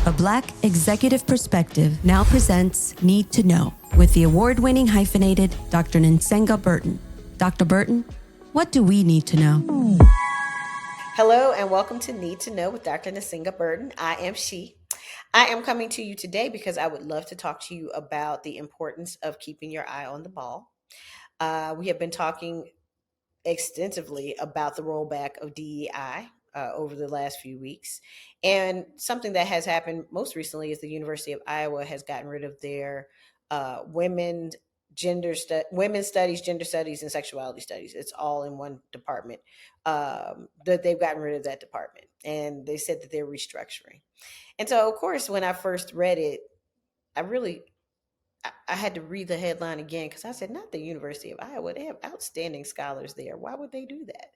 A Black executive perspective now presents Need to Know with the award-winning hyphenated Dr. Nsenga Burton. Dr. Burton, what do we need to know? Hello and welcome to Need to Know with Dr. Nsenga Burton. I am she. I am coming to you today because I would love to talk to you about the importance of keeping your eye on the ball. We have been talking extensively about the rollback of DEI over the last few weeks. And something that has happened most recently is the University of Iowa has gotten rid of their women's studies, gender studies, and sexuality studies. It's all in one department. That they've gotten rid of that department, and they said that they're restructuring. And so, of course, when I first read it, I had to read the headline again because I said, not the University of Iowa. They have outstanding scholars there. Why would they do that?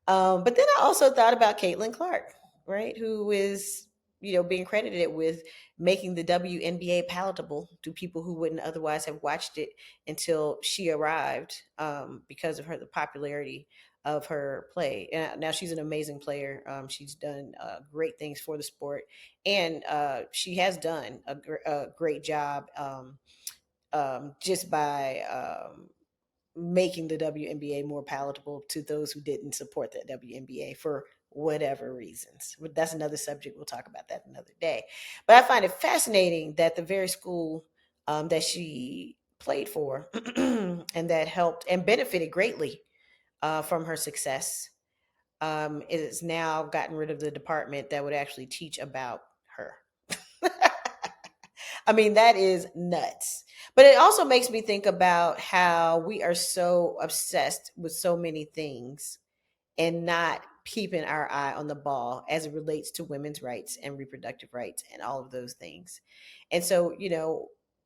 But then I also thought about Caitlin Clark, right, who is being credited with making the WNBA palatable to people who wouldn't otherwise have watched it until she arrived, because of the popularity of her play. And now she's an amazing player. She's done great things for the sport, and she has done a great job just by making the WNBA more palatable to those who didn't support the WNBA for whatever reasons. But that's another subject. We'll talk about that another day. But I find it fascinating that the very school that she played for and that helped and benefited greatly from her success is now gotten rid of the department that would actually teach about her. I mean, that is nuts. But it also makes me think about how we are so obsessed with so many things and not keeping our eye on the ball as it relates to women's rights and reproductive rights and all of those things. And so,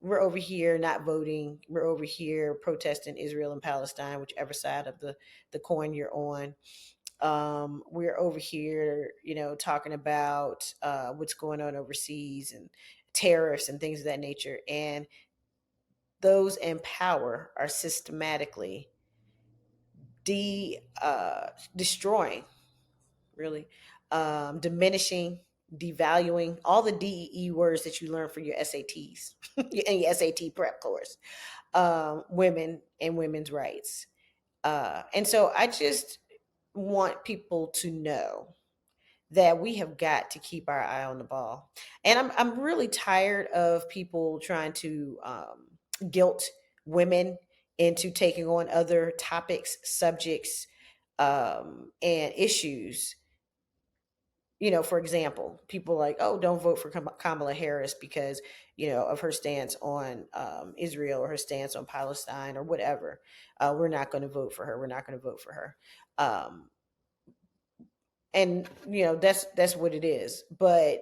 we're over here not voting. We're over here protesting Israel and Palestine, whichever side of the coin you're on. We're over here, talking about what's going on overseas and tariffs and things of that nature. And those in power are systematically destroying, really, diminishing, devaluing all the DEE words that you learn for your SATs and your SAT prep course, women and women's rights. And so I just want people to know that we have got to keep our eye on the ball. And I'm really tired of people trying to guilt women into taking on other topics, subjects, and issues. For example, people are like, oh, don't vote for Kamala Harris because, of her stance on Israel or her stance on Palestine or whatever. We're not going to vote for her. We're not going to vote for her. And that's what it is. But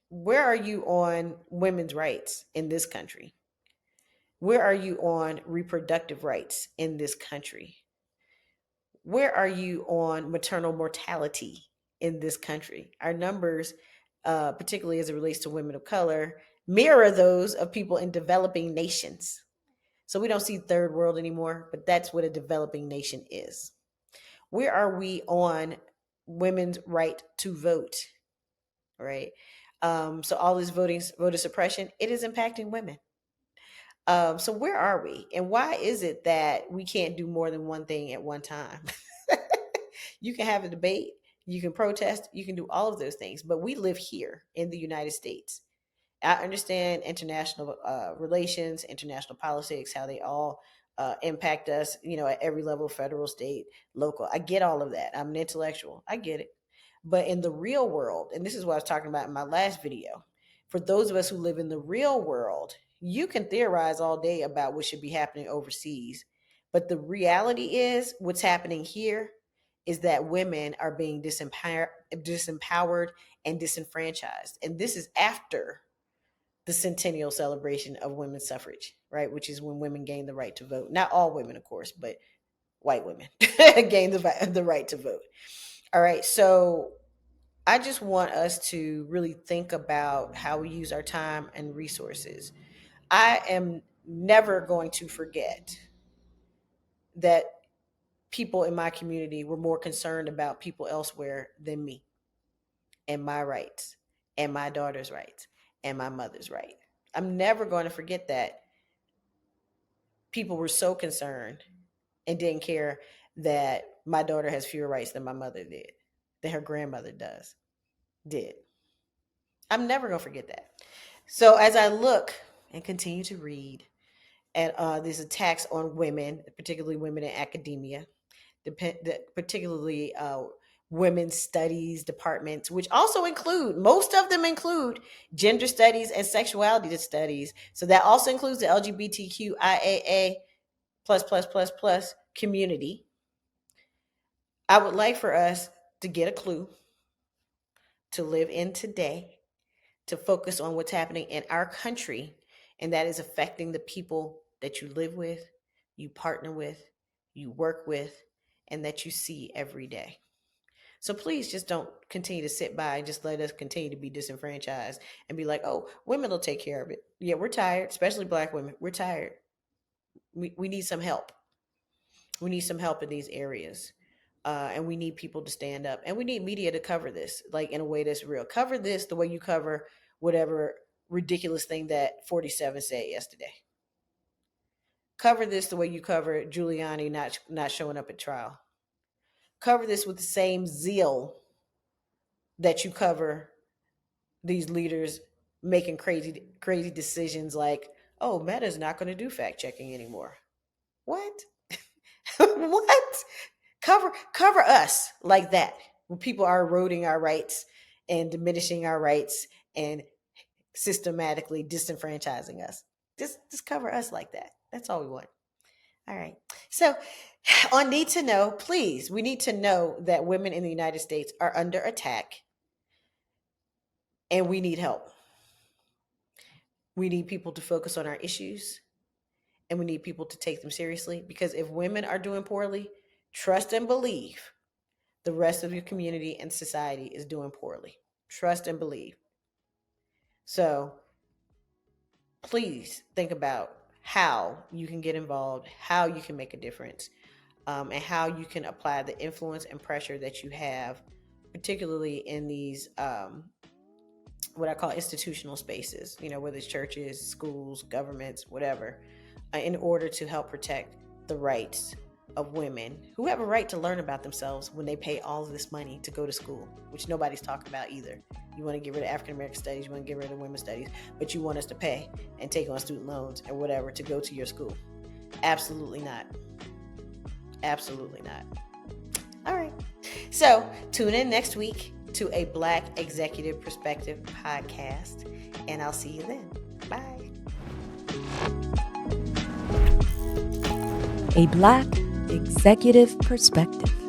where are you on women's rights in this country? Where are you on reproductive rights in this country? Where are you on maternal mortality in this country? Our numbers, particularly as it relates to women of color, mirror those of people in developing nations. So we don't see third world anymore, but that's what a developing nation is. Where are we on women's right to vote? Right. So all this voter suppression, it is impacting women. So where are we? And why is it that we can't do more than one thing at one time? You can have a debate, you can protest, you can do all of those things, but we live here in the United States. I understand international relations, international politics, how they all impact us, at every level, federal, state, local. I get all of that. I'm an intellectual. I get it. But in the real world, and this is what I was talking about in my last video, for those of us who live in the real world, you can theorize all day about what should be happening overseas. But the reality is what's happening here is that women are being disempowered and disenfranchised. And this is after the centennial celebration of women's suffrage, right? Which is when women gained the right to vote. Not all women, of course, but white women gained the right to vote. All right. So I just want us to really think about how we use our time and resources. I am never going to forget that people in my community were more concerned about people elsewhere than me and my rights and my daughter's rights. and my mother's right. I'm never going to forget that. People were so concerned and didn't care that my daughter has fewer rights than my mother did, than her grandmother did. I'm never going to forget that. So as I look and continue to read at these attacks on women, particularly women in academia, particularly women's studies departments, which also most of them include gender studies and sexuality studies. So that also includes the LGBTQIAA plus community. I would like for us to get a clue, to live in today, to focus on what's happening in our country, and that is affecting the people that you live with, you partner with, you work with, and that you see every day. So please just don't continue to sit by and just let us continue to be disenfranchised and be like, oh, women will take care of it. Yeah, we're tired, especially Black women. We're tired. We need some help. We need some help in these areas. And we need people to stand up. And we need media to cover this, like in a way that's real. Cover this the way you cover whatever ridiculous thing that 47 said yesterday. Cover this the way you cover Giuliani not showing up at trial. Cover this with the same zeal that you cover these leaders making crazy decisions like, oh, Meta's not going to do fact checking anymore. What? What? Cover us like that when people are eroding our rights and diminishing our rights and systematically disenfranchising us. Just cover us like that. That's all we want. All right. So on Need to Know, please, we need to know that women in the United States are under attack and we need help. We need people to focus on our issues and we need people to take them seriously, because if women are doing poorly, trust and believe the rest of your community and society is doing poorly. Trust and believe. So please think about how you can get involved, how you can make a difference, and how you can apply the influence and pressure that you have, particularly in these what I call institutional spaces, whether it's churches, schools, governments, whatever, in order to help protect the rights of women who have a right to learn about themselves when they pay all of this money to go to school, which nobody's talking about either. You want to get rid of African American studies, you want to get rid of women's studies, but you want us to pay and take on student loans and whatever to go to your school. Absolutely not. Absolutely not. All right. So tune in next week to a Black Executive Perspective podcast, and I'll see you then. Bye. A Black Executive Perspective.